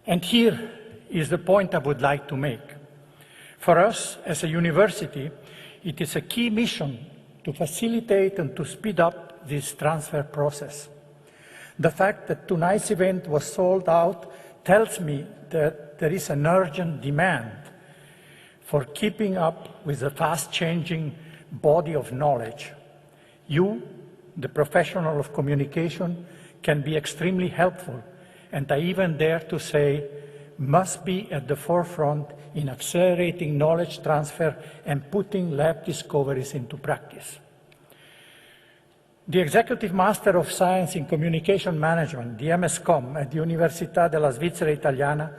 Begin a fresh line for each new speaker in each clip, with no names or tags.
And here is the point I would like to make. For us, as a university, it is a key mission to facilitate and to speed up this transfer process. The fact that tonight's event was sold out tells me that there is an urgent demand for keeping up with the fast-changing body of knowledge. You, the professional of communication, can be extremely helpful, and I even dare to say must be at the forefront in accelerating knowledge transfer and putting lab discoveries into practice. The Executive Master of Science in Communication Management, the MS-Com, at the Università della Svizzera Italiana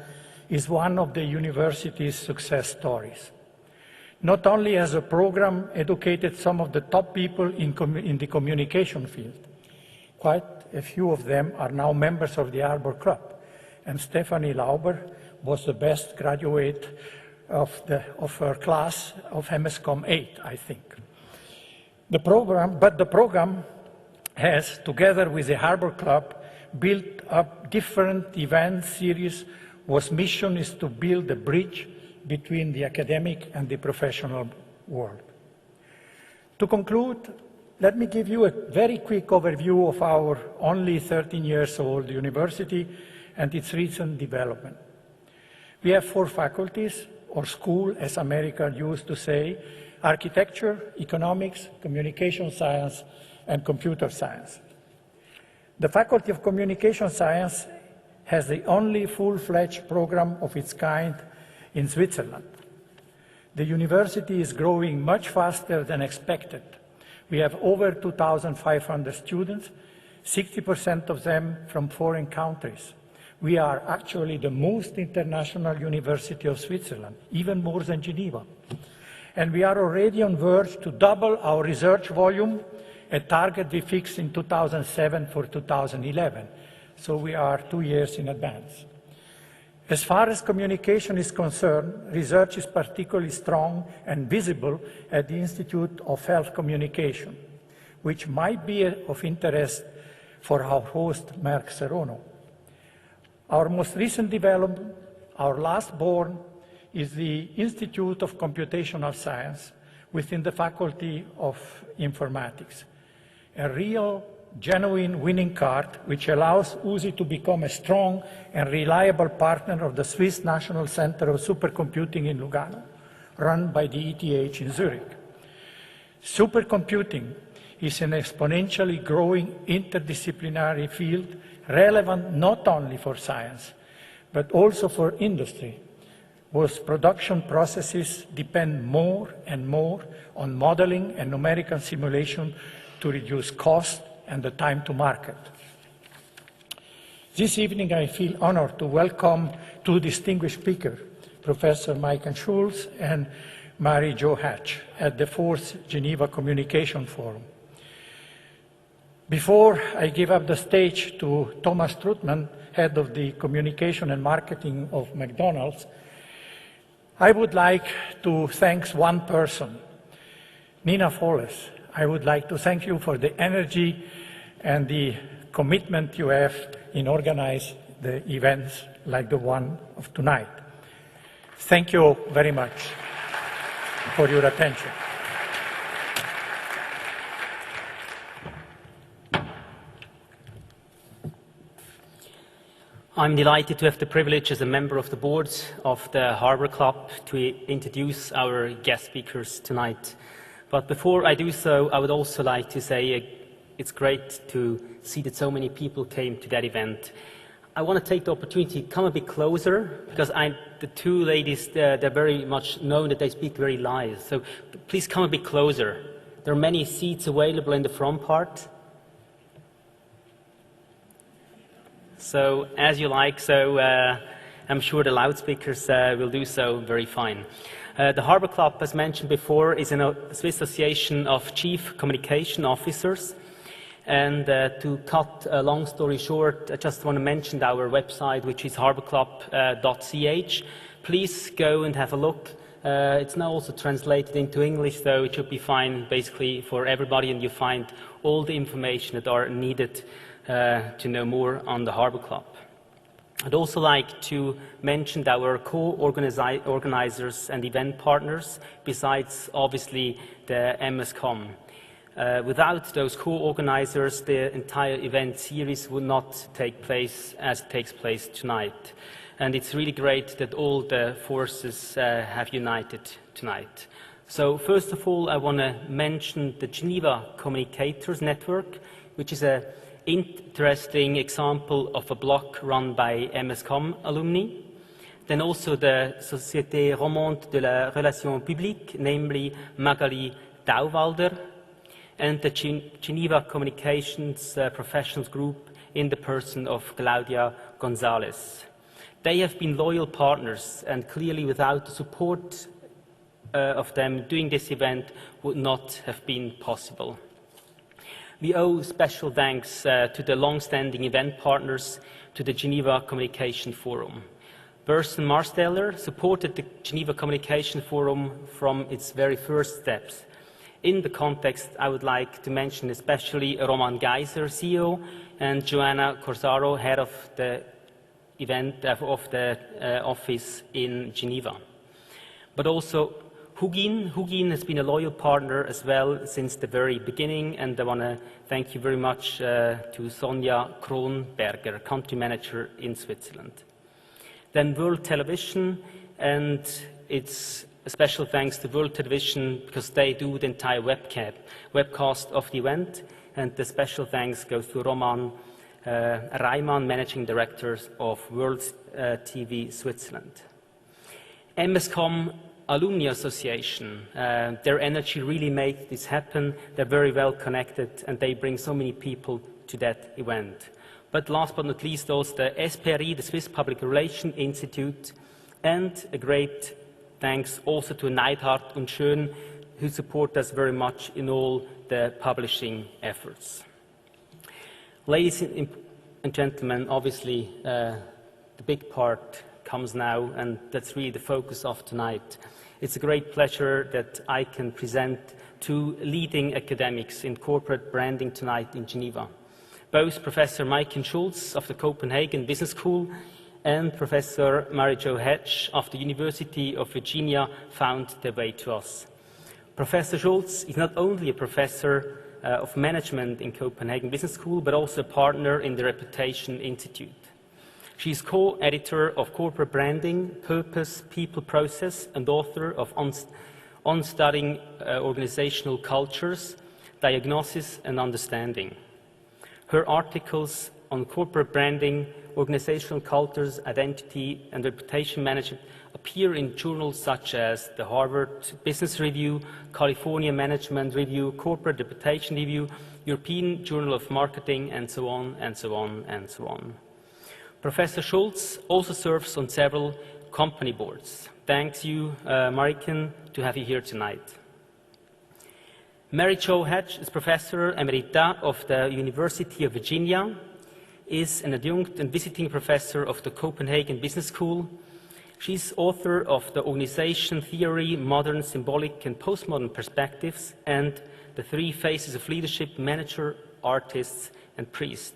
is one of the university's success stories. Not only has the program educated some of the top people in the communication field, quite a few of them are now members of the Arbor Club, and Stephanie Lauber was the best graduate of her class of MS-Com 8, I think. The program has, together with the Arbor Club, built up different event series whose mission is to build a bridge between the academic and the professional world. To conclude, let me give you a very quick overview of our only 13 years old university and its recent development. We have 4 faculties, or school, as America used to say: architecture, economics, communication science, and computer science. The Faculty of Communication Science has the only full-fledged program of its kind in Switzerland. The university is growing much faster than expected. We have over 2,500 students, 60% of them from foreign countries. We are actually the most international university of Switzerland, even more than Geneva. And we are already on verge to double our research volume, a target we fixed in 2007 for 2011. So we are 2 years in advance. As far as communication is concerned, research is particularly strong and visible at the Institute of Health Communication, which might be of interest for our host, Mark Serono. Our most recent development, our last born, is the Institute of Computational Science within the Faculty of Informatics, a real, genuine winning card which allows USI to become a strong and reliable partner of the Swiss National Center of Supercomputing in Lugano, run by the ETH in Zurich. Supercomputing is an exponentially growing interdisciplinary field relevant not only for science, but also for industry, whose production processes depend more and more on modeling and numerical simulation to reduce cost and the time to market. This evening I feel honored to welcome 2 distinguished speakers, Professor Michael Schulz and Mary Jo Hatch, at the 4th Geneva Communication Forum. Before I give up the stage to Thomas Trutman, head of the communication and marketing of McDonald's, I would like to thank one person, Nina Folles. I would like to thank you for the energy and the commitment you have in organizing the events like the one of tonight. Thank you very much for your attention.
I'm delighted to have the privilege as a member of the board of the Harbor Club to introduce our guest speakers tonight. But before I do so, I would also like to say it's great to see that so many people came to that event. I want to take the opportunity to come a bit closer, because the 2 ladies, they're very much known that they speak very live. So please come a bit closer. There are many seats available in the front part. So as you like, I'm sure the loudspeakers will do so very fine. The Harbor Club, as mentioned before, is a Swiss Association of Chief Communication Officers. And to cut a long story short, I just want to mention our website, which is harborclub.ch. Please go and have a look. It's now also translated into English, so it should be fine basically for everybody, and you find all the information that are needed to know more on the Harbor Club. I'd also like to mention our co-organizers and event partners, besides obviously the MSCOM. Without those co-organizers, the entire event series would not take place as it takes place tonight. And it's really great that all the forces have united tonight. So first of all, I want to mention the Geneva Communicators Network, which is an interesting example of a block run by MSCOM alumni. Then also the Société Romande de la Relation Publique, namely Magali Dauwalder, and the Geneva Communications Professionals Group in the person of Claudia Gonzalez. They have been loyal partners, and clearly without the support of them, doing this event would not have been possible. We owe special thanks to the long-standing event partners, to the Geneva Communication Forum. Burson Marsteller supported the Geneva Communication Forum from its very first steps. In the context, I would like to mention especially Roman Geiser, CEO, and Joanna Corsaro, head of the event of the office in Geneva. But also Hugin. Hugin has been a loyal partner as well since the very beginning, and I want to thank you very much to Sonja Kronberger, country manager in Switzerland. Then World Television, and it's a special thanks to World Television because they do the entire webcast of the event, and the special thanks goes to Roman Reimann, Managing Director of World TV Switzerland. MSCOM Alumni Association, their energy really made this happen. They're very well connected and they bring so many people to that event. But last but not least, also the SPRI, the Swiss Public Relations Institute, and a great thanks also to Neidhardt und Schön, who support us very much in all the publishing efforts. Ladies and gentlemen, obviously the big part comes now, and that's really the focus of tonight. It's a great pleasure that I can present two leading academics in corporate branding tonight in Geneva. Both Professor Maiken Schulz of the Copenhagen Business School and Professor Mary-Jo Hedge of the University of Virginia found their way to us. Professor Schulz is not only a professor of management in Copenhagen Business School, but also a partner in the Reputation Institute. She is co-editor of Corporate Branding, Purpose, People, Process, and author of On Studying Organizational Cultures, Diagnosis and Understanding. Her articles on corporate branding, organizational cultures, identity, and reputation management appear in journals such as the Harvard Business Review, California Management Review, Corporate Reputation Review, European Journal of Marketing, and so on, and so on, and so on. Professor Schulz also serves on several company boards. Thanks you, Mariken, to have you here tonight. Mary-Jo Hedge is Professor Emerita of the University of Virginia, is an adjunct and visiting professor of the Copenhagen Business School. She's author of the Organization Theory, Modern, Symbolic, and Postmodern Perspectives, and the Three Phases of Leadership, Manager, Artists, and Priest.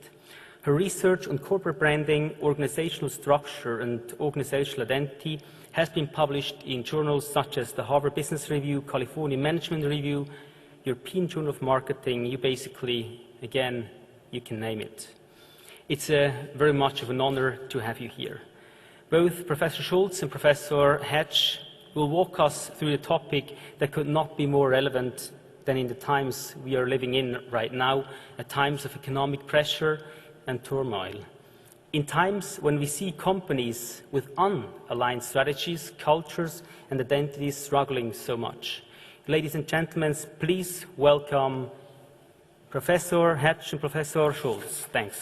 Her research on corporate branding, organizational structure, and organizational identity has been published in journals such as the Harvard Business Review, California Management Review, European Journal of Marketing. You basically, again, you can name it. It's very much of an honor to have you here. Both Professor Schulz and Professor Hedge will walk us through a topic that could not be more relevant than in the times we are living in right now, at times of economic pressure and turmoil. In times when we see companies with unaligned strategies, cultures, and identities struggling so much. Ladies and gentlemen, please welcome Professor Hedge and Professor Schulz. Thanks.